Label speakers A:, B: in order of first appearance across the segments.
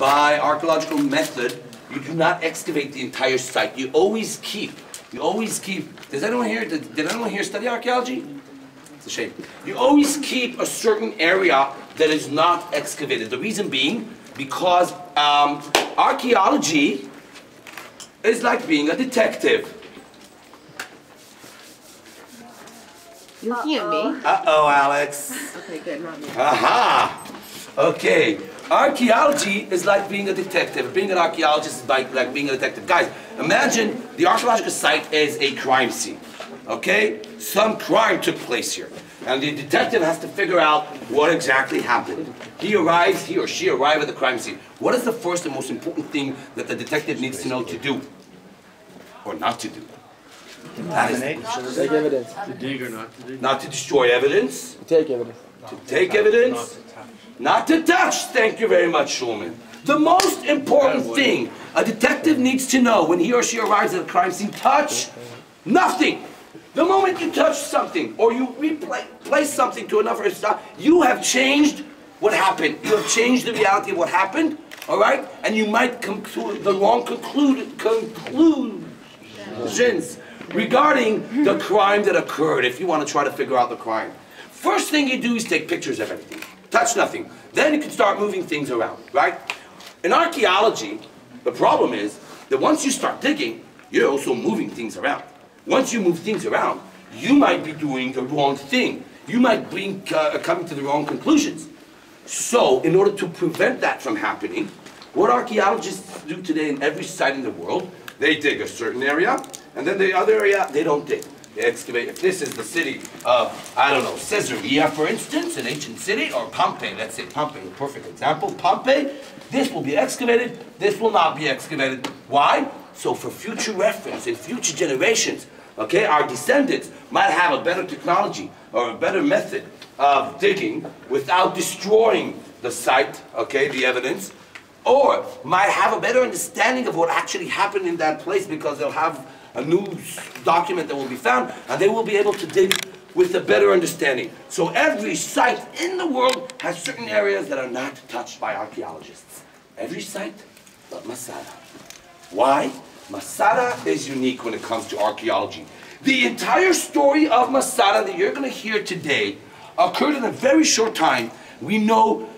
A: by archaeological method, you do not excavate the entire site. You always keep. Does anyone here, did anyone here study archaeology? It's a shame. You always keep a certain area that is not excavated. The reason being, because archaeology is like being a detective.
B: You looking at me?
A: Uh-oh, Alex.
B: Okay, good, not me.
A: Aha! Okay. Archaeology is like being a detective. Being an archaeologist is like being a detective. Guys, imagine the archaeological site is a crime scene. Okay? Some crime took place here. And the detective has to figure out what exactly happened. He or she arrives at the crime scene. What is the first and most important thing that the detective needs to know to do? Or not to do? That is
C: to take evidence.
D: To dig or not to dig?
A: not to destroy evidence.
C: To take evidence.
A: To take evidence. Not to touch. Thank you very much, Shulman. The most important thing a detective needs to know when he or she arrives at a crime scene, touch nothing. The moment you touch something or you replace something to another stuff, you have changed what happened. You have changed the reality of what happened, all right? And you might come to the wrong conclusions regarding the crime that occurred if you want to try to figure out the crime. First thing you do is take pictures of everything. Touch nothing. Then you can start moving things around, right? In archaeology, the problem is that once you start digging, you're also moving things around. Once you move things around, you might be doing the wrong thing. You might be coming to the wrong conclusions. So, in order to prevent that from happening, what archaeologists do today in every site in the world, they dig a certain area, and then the other area, they don't dig. They excavate. If this is the city of, I don't know, Caesarea, for instance, an ancient city, or Pompeii, let's say Pompeii, a perfect example. Pompeii, this will be excavated, this will not be excavated. Why? So for future reference, in future generations, okay, our descendants might have a better technology or a better method of digging without destroying the site, okay, the evidence, or might have a better understanding of what actually happened in that place because they'll have a new document that will be found, and they will be able to dig with a better understanding. So every site in the world has certain areas that are not touched by archaeologists. Every site but Masada. Why? Masada is unique when it comes to archaeology. The entire story of Masada that you're going to hear today occurred in a very short time. We know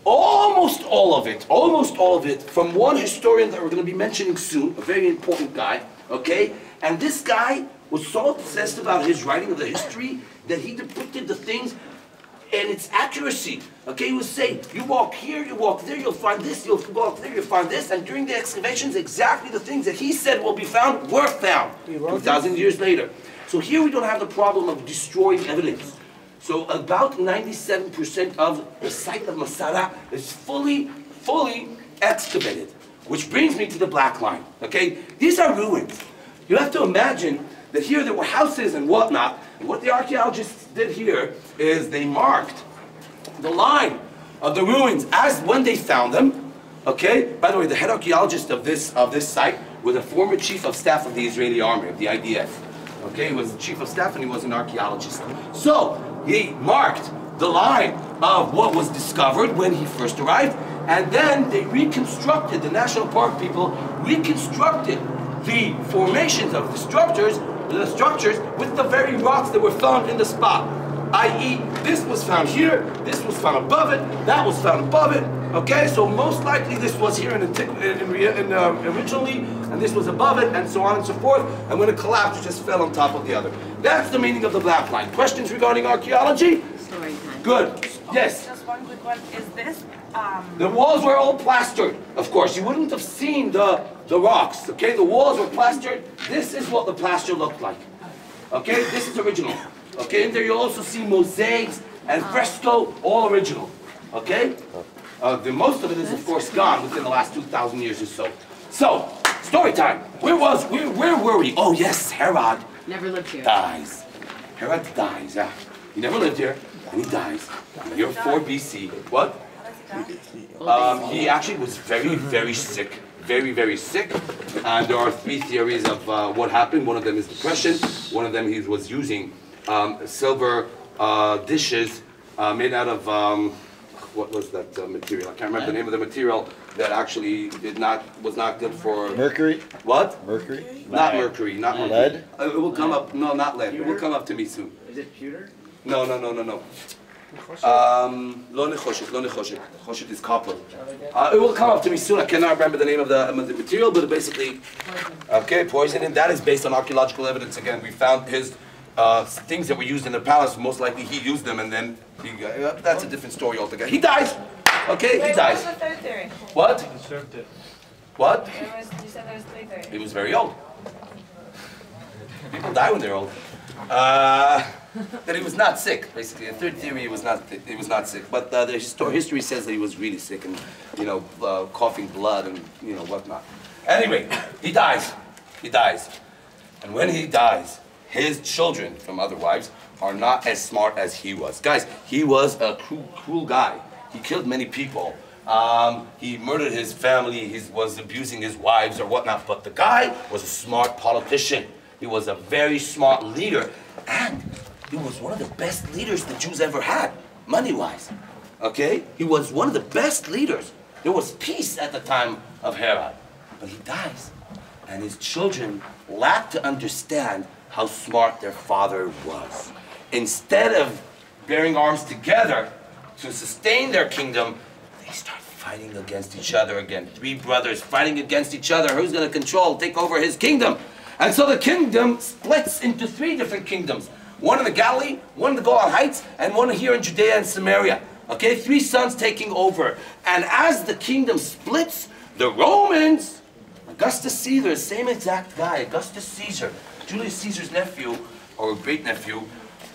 A: almost all of it from one historian that we're going to be mentioning soon, a very important guy, okay? And this guy was so obsessed about his writing of the history that he depicted the things and its accuracy. Okay, he would say, you walk here, you walk there, you'll find this, you'll walk there, you'll find this, and during the excavations, exactly the things that he said will be found were found 2,000 years later. So here we don't have the problem of destroying evidence. So about 97% of the site of Masada is fully excavated. Which brings me to the black line, okay? These are ruins. You have to imagine that here there were houses and whatnot, and what the archaeologists did here is they marked the line of the ruins as when they found them, okay? By the way, the head archaeologist of this site was a former chief of staff of the Israeli army, of the IDF. Okay, he was the chief of staff and he was an archaeologist. So, he marked the line of what was discovered when he first arrived, and then they reconstructed, the national park people reconstructed the formations of the structures with the very rocks that were found in the spot. I.e., this was found here, this was found above it, that was found above it. Okay, so most likely this was here originally, and this was above it, and so on and so forth. And when it collapsed, it just fell on top of the other. That's the meaning of the black line. Questions regarding archaeology?
B: Story time.
A: Good. Yes.
E: Just one quick one. Is this?
A: The walls were all plastered. Of course, you wouldn't have seen the rocks. Okay, the walls were plastered. This is what the plaster looked like. Okay, this is original. Okay, and there you'll also see mosaics and fresco, all original. Okay. The most of it is, of course, gone within the last 2,000 years or so. So, story time. Where were we? Oh, yes, Herod.
B: Never lived here.
A: Dies. Herod dies, yeah. He never lived here, and he dies. Year 4 BC. What? He actually was very sick. Very sick. And there are 3 theories of what happened. One of them is depression. One of them he was using silver dishes made out of what was that material? I can't remember the name of the material that actually was not good for...
C: Mercury?
A: What?
C: Mercury?
A: Not mercury, not mercury.
C: Lead?
A: It will come up, no, not lead. It will come up to me soon.
D: Is it pewter?
A: No. Lo nechoshet, lo nechoshet. Choshet is copper. It will come up to me soon. I cannot remember the name of the material, but basically, okay, poison. And that is based on archaeological evidence. Again, we found his things that were used in the palace. Most likely, he used them, and then that's a different story altogether. He dies. Okay, he dies.
E: What was the third theory?
A: What? What?
E: You said there was three theories.
A: He was very old. People die when they're old. That he was not sick, basically. The third theory, he was not sick. But the history says that he was really sick and, coughing blood and, whatnot. Anyway, he dies. He dies. And when he dies, his children from other wives are not as smart as he was. Guys, he was a cruel guy. He killed many people. He murdered his family. He was abusing his wives or whatnot. But the guy was a smart politician. He was a very smart leader. And he was one of the best leaders the Jews ever had, money-wise. Okay? He was one of the best leaders. There was peace at the time of Herod. But he dies. And his children lack to understand how smart their father was. Instead of bearing arms together to sustain their kingdom, they start fighting against each other again. Three brothers fighting against each other. Who's going to take over his kingdom? And so the kingdom splits into three different kingdoms. One in the Galilee, one in the Golan Heights, and one here in Judea and Samaria. Okay, three sons taking over. And as the kingdom splits, the Romans, Augustus Caesar, the same exact guy, Augustus Caesar, Julius Caesar's nephew, or great-nephew,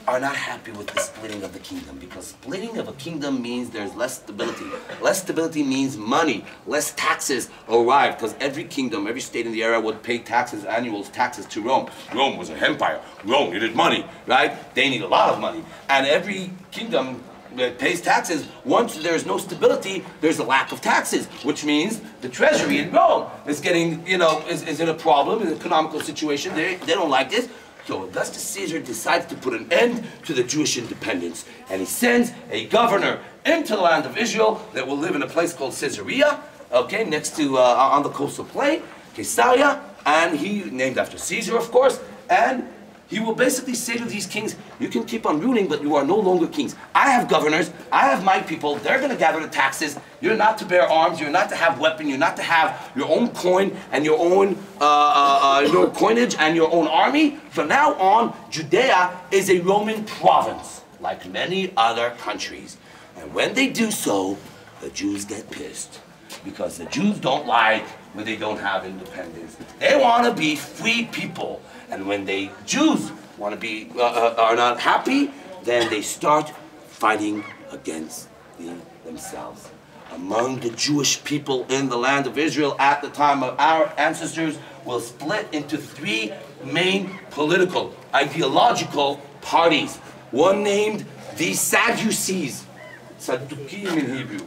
A: are not happy with the splitting of the kingdom, because splitting of a kingdom means there's less stability. Less stability means money, less taxes arrive, because every kingdom, every state in the era would pay taxes, annual taxes to Rome. Rome was an empire. Rome needed money, right? They need a lot of money. And every kingdom that pays taxes, once there's no stability, there's a lack of taxes, which means the treasury in Rome is getting, is in a problem, in an economical situation. They don't like this. So Augustus Caesar decides to put an end to the Jewish independence, and he sends a governor into the land of Israel that will live in a place called Caesarea, okay, next to, on the coastal plain, Caesarea, and he, named after Caesar, of course, and he will basically say to these kings, you can keep on ruling, but you are no longer kings. I have governors, I have my people, they're going to gather the taxes. You're not to bear arms, you're not to have weapon, you're not to have your own coin and your own your coinage and your own army. From now on, Judea is a Roman province, like many other countries. And when they do so, the Jews get pissed. Because the Jews don't like when they don't have independence. They want to be free people. And when the Jews want to be, are not happy, then they start fighting against themselves. Among the Jewish people in the land of Israel at the time of our ancestors will split into three main political, ideological parties. One named the Sadducees, Sadducees in Hebrew,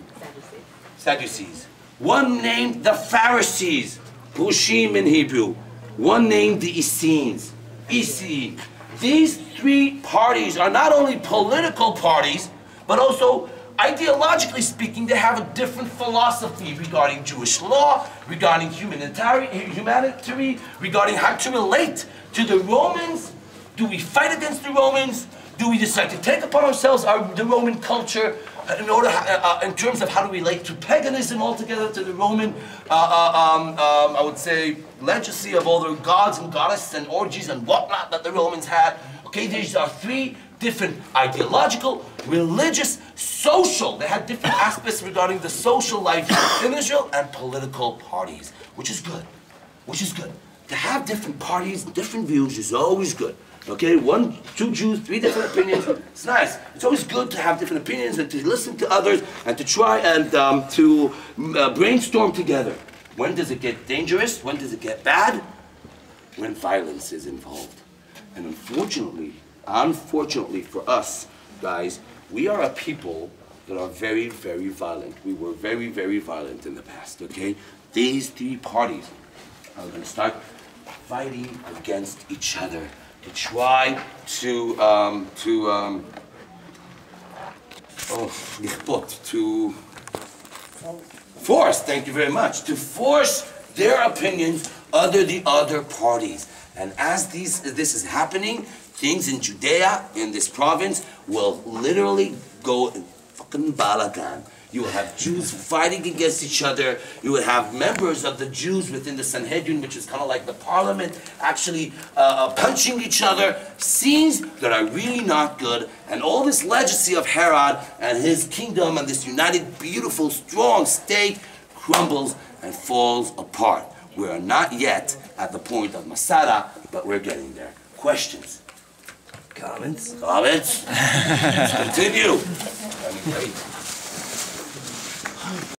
A: Sadducees. One named the Pharisees, Pushim in Hebrew. One named the Essenes, Essene. These three parties are not only political parties, but also, ideologically speaking, they have a different philosophy regarding Jewish law, regarding humanity, regarding how to relate to the Romans. Do we fight against the Romans? Do we decide to take upon ourselves the Roman culture in terms of how to relate to paganism altogether, to the Roman, I would say, legacy of all the gods and goddesses and orgies and whatnot that the Romans had? Okay, these are three different ideological, religious, social. They had different aspects regarding the social life in Israel and political parties, which is good, which is good. To have different parties, different views is always good. Okay, one, two Jews, three different opinions. It's nice. It's always good to have different opinions and to listen to others and to try and to brainstorm together. When does it get dangerous? When does it get bad? When violence is involved. And unfortunately for us, guys, we are a people that are very, very violent. We were very, very violent in the past, okay? These three parties are going to start fighting against each other to try to to force, thank you very much, to force their opinions under the other parties. And as this is happening, things in Judea, in this province, will literally go in fucking balagan. You will have Jews fighting against each other. You will have members of the Jews within the Sanhedrin, which is kind of like the parliament, actually punching each other. Scenes that are really not good. And all this legacy of Herod and his kingdom and this united, beautiful, strong state crumbles and falls apart. We are not yet at the point of Masada, but we're getting there. Questions?
C: Comments?
A: Comments? Let's continue.